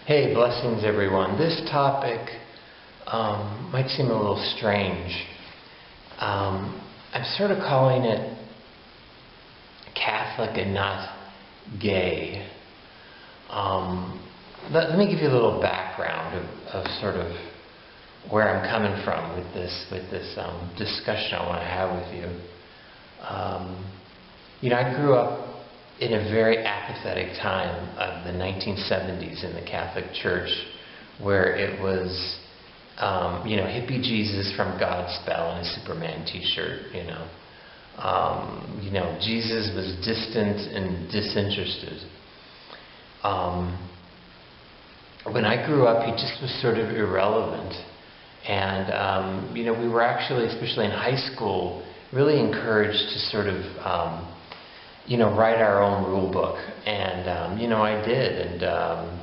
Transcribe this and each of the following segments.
Hey, blessings everyone. This topic might seem a little strange. I'm sort of calling it Catholic and not gay. Let me give you a little background of sort of where I'm coming from with this discussion I want to have with you. I grew up in a very apathetic time of the 1970s in the Catholic Church, where it was, hippie Jesus from Godspell and a Superman T-shirt. Jesus was distant and disinterested. When I grew up, he just was sort of irrelevant, and we were actually, especially in high school, really encouraged to sort of write our own rule book, and I did, and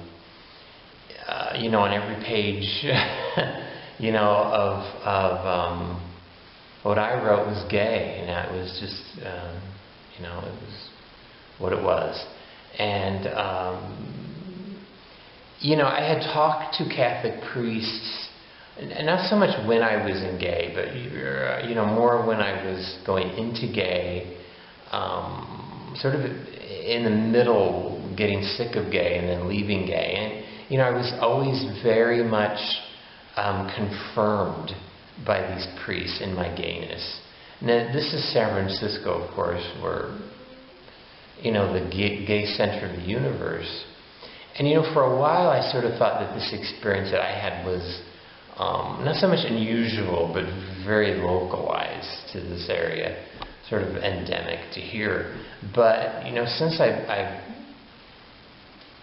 on every page, of what I wrote was gay, and that was just, it was what it was, and I had talked to Catholic priests, and not so much when I was in gay, but more when I was going into gay. Sort of in the middle, getting sick of gay and then leaving gay. And, I was always very much confirmed by these priests in my gayness. Now, this is San Francisco, of course, where, the gay center of the universe. And, for a while I sort of thought that this experience that I had was not so much unusual, but very localized to this area. Sort of endemic to here. But, since I've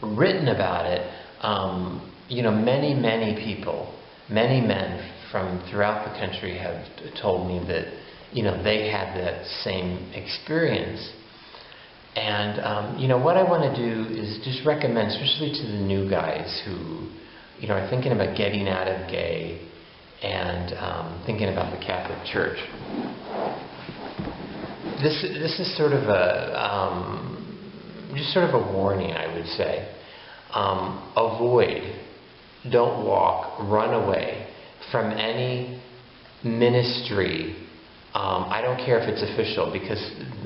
written about it, many people, many men from throughout the country have told me that, they had that same experience. And, what I want to do is just recommend, especially to the new guys who, are thinking about getting out of gay and thinking about the Catholic Church. This is sort of just sort of a warning, I would say. Avoid, don't walk, run away from any ministry. I don't care if it's official, because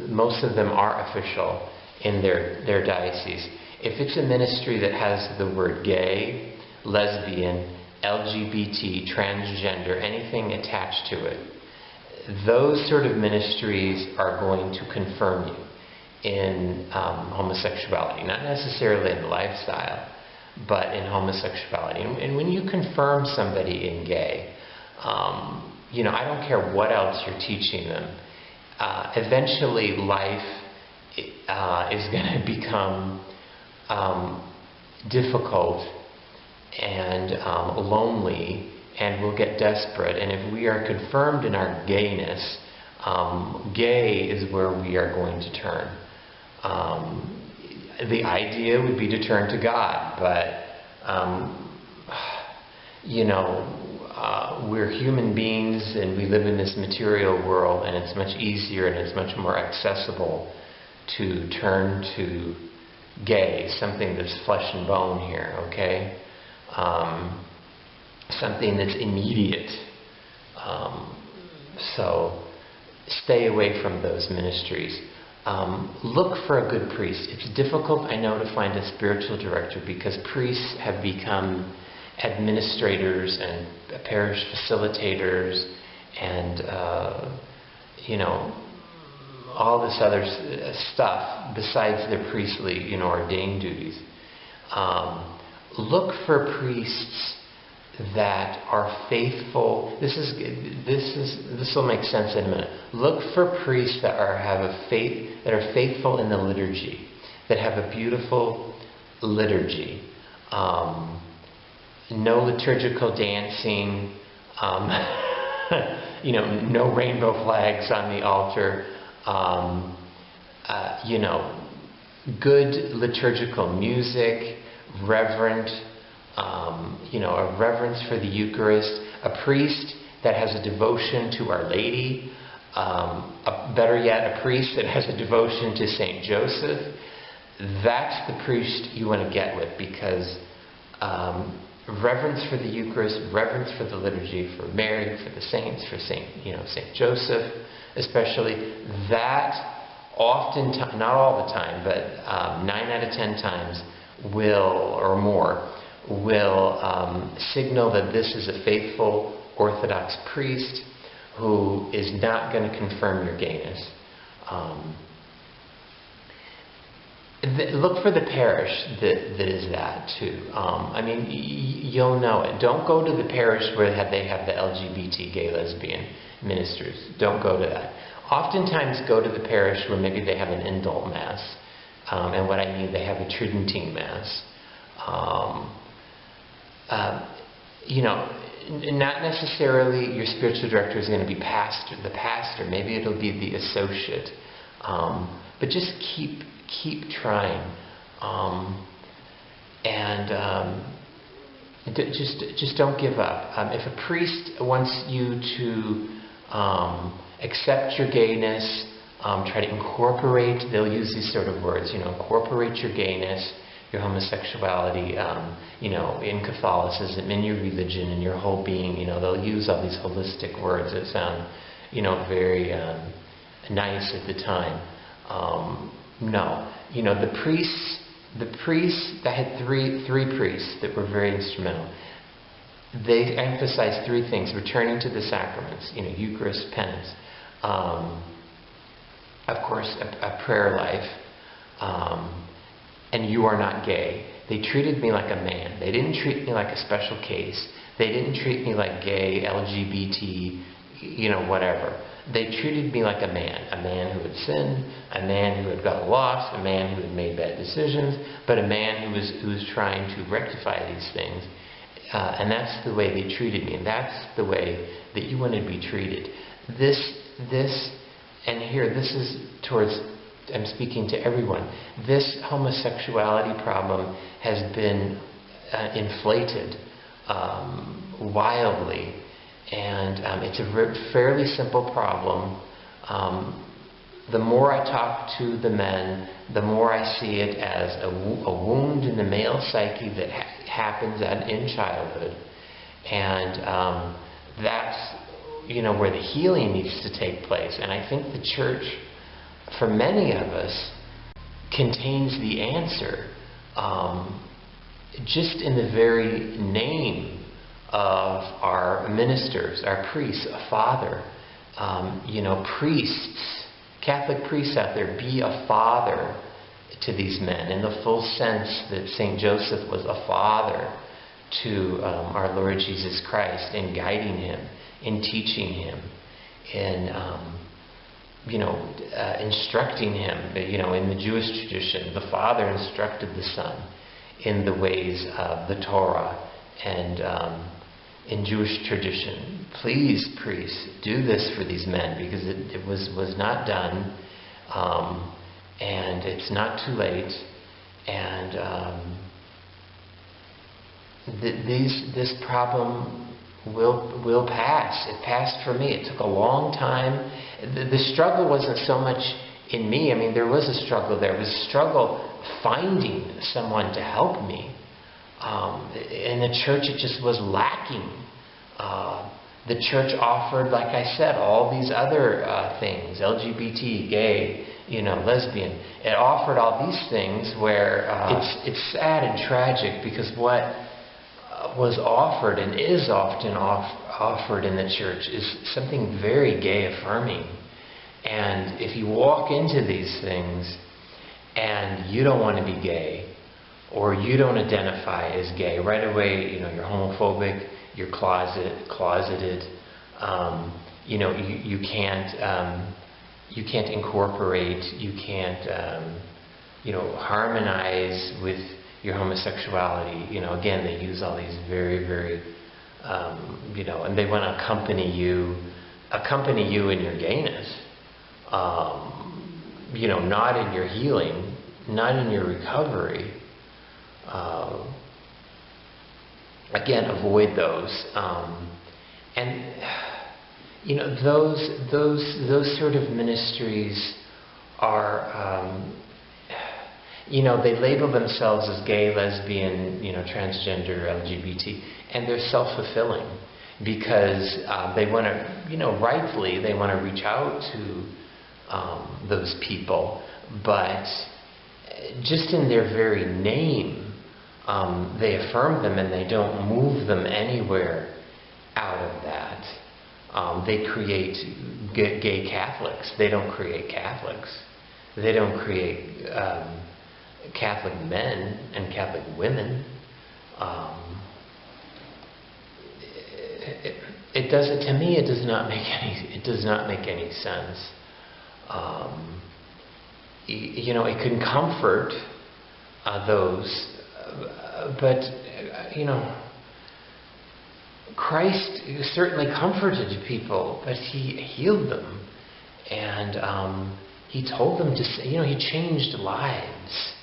most of them are official in their diocese. If it's a ministry that has the word gay, lesbian, LGBT, transgender, anything attached to it, those sort of ministries are going to confirm you in homosexuality. Not necessarily in lifestyle, but in homosexuality. And when you confirm somebody in gay, I don't care what else you're teaching them. Eventually life is going to become difficult and lonely, and we'll get desperate. And if we are confirmed in our gayness, gay is where we are going to turn. The idea would be to turn to God, but we're human beings and we live in this material world, and it's much easier and it's much more accessible to turn to gay, something that's flesh and bone here, okay? Something that's immediate. So stay away from those ministries. Look for a good priest. It's difficult, I know, to find a spiritual director, because priests have become administrators and parish facilitators and all this other stuff besides their priestly ordained duties. Look for priests that are faithful. This will make sense in a minute. Look for priests that are faithful in the liturgy, that have a beautiful liturgy. No liturgical dancing. No rainbow flags on the altar. Good liturgical music, reverent. A reverence for the Eucharist, a priest that has a devotion to Our Lady, better yet, a priest that has a devotion to Saint Joseph. That's the priest you want to get with, because reverence for the Eucharist, reverence for the liturgy, for Mary, for the saints, for Saint Joseph, especially. That often, not all the time, but 9 out of 10 times will, or more, will signal that this is a faithful Orthodox priest who is not going to confirm your gayness. Look for the parish that is that too. I mean, you'll know it. Don't go to the parish where they have the LGBT gay lesbian ministers. Don't go to that. Oftentimes go to the parish where maybe they have an indult mass. And what I mean, they have a Tridentine mass. Not necessarily your spiritual director is going to be the pastor. Maybe it'll be the associate. But just keep trying, just don't give up. If a priest wants you to accept your gayness, try to incorporate, they'll use these sort of words, incorporate your gayness, your homosexuality, in Catholicism, in your religion, in your whole being. They'll use all these holistic words that sound, very nice at the time. No, the priests that had three priests that were very instrumental. They emphasized 3 things: returning to the sacraments, Eucharist, penance, of course, a prayer life, and you are not gay. They treated me like a man. They didn't treat me like a special case. They didn't treat me like gay, LGBT, whatever. They treated me like a man who had sinned, a man who had got lost, a man who had made bad decisions, but a man who was trying to rectify these things. And that's the way they treated me, and that's the way that you want to be treated. This is towards, I'm speaking to everyone, this homosexuality problem has been inflated wildly. And it's a fairly simple problem. The more I talk to the men, the more I see it as a wound in the male psyche that happens in childhood. And that's, where the healing needs to take place. And I think the church, for many of us, contains the answer just in the very name of our ministers, our priests, a father. Priests, Catholic priests out there, be a father to these men in the full sense that St. Joseph was a father to our Lord Jesus Christ, in guiding him, in teaching him, in instructing him. In the Jewish tradition, the father instructed the son in the ways of the Torah. And in Jewish tradition, please, priests, do this for these men, because it was not done, and it's not too late. And this problem will pass. It passed for me. It took a long time. The struggle wasn't so much in me. I mean, there was a struggle there. It was a struggle finding someone to help me. In the church, it just was lacking. The church offered, like I said, all these other things: LGBT, gay, lesbian. It offered all these things where it's sad and tragic, because what was offered and is often offered in the church is something very gay affirming. And if you walk into these things and you don't want to be gay, or you don't identify as gay, right away, you're homophobic, you're closeted, you can't incorporate, you can't, harmonize with your homosexuality. Again, they use all these very, very, and they want to accompany you in your gayness, not in your healing, not in your recovery. Again, avoid those, and those sort of ministries are they label themselves as gay, lesbian, transgender, LGBT, and they're self-fulfilling because they want to, rightfully, they want to reach out to those people, but just in their very name, they affirm them and they don't move them anywhere out of that. They create gay Catholics. They don't create Catholics. They don't create Catholic men and Catholic women. To me, it does not make any sense. It can comfort those, but Christ certainly comforted people, but he healed them, and he told them to. He changed lives.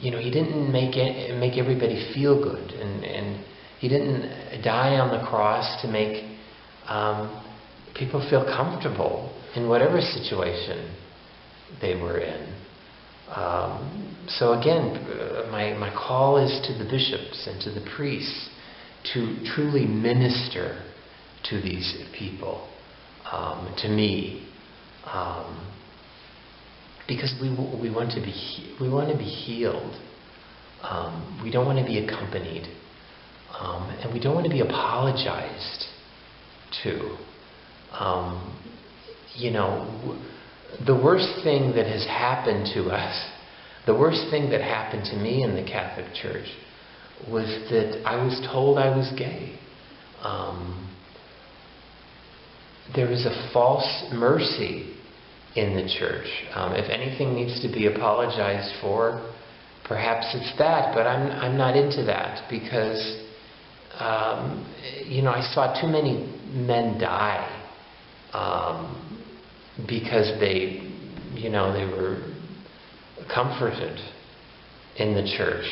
He didn't make everybody feel good, and he didn't die on the cross to make people feel comfortable in whatever situation they were in. So again, my call is to the bishops and to the priests to truly minister to these people, to me, because we want to be healed. We don't want to be accompanied, and we don't want to be apologized to. The worst thing that has happened to us, the worst thing that happened to me in the Catholic Church, was that I was told I was gay. There is a false mercy in the Church. If anything needs to be apologized for, perhaps it's that, but I'm not into that, because I saw too many men die because they were comforted in the Church,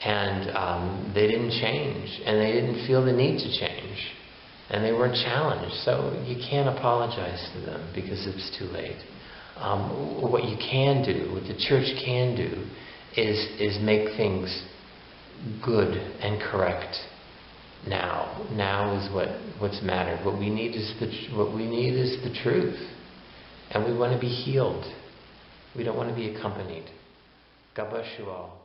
and they didn't change, and they didn't feel the need to change, and they weren't challenged. So you can't apologize to them because it's too late. What you can do, what the Church can do, is make things good and correct now. Now is what's mattered. What we need is the truth, and we want to be healed. We don't want to be accompanied. God bless you all.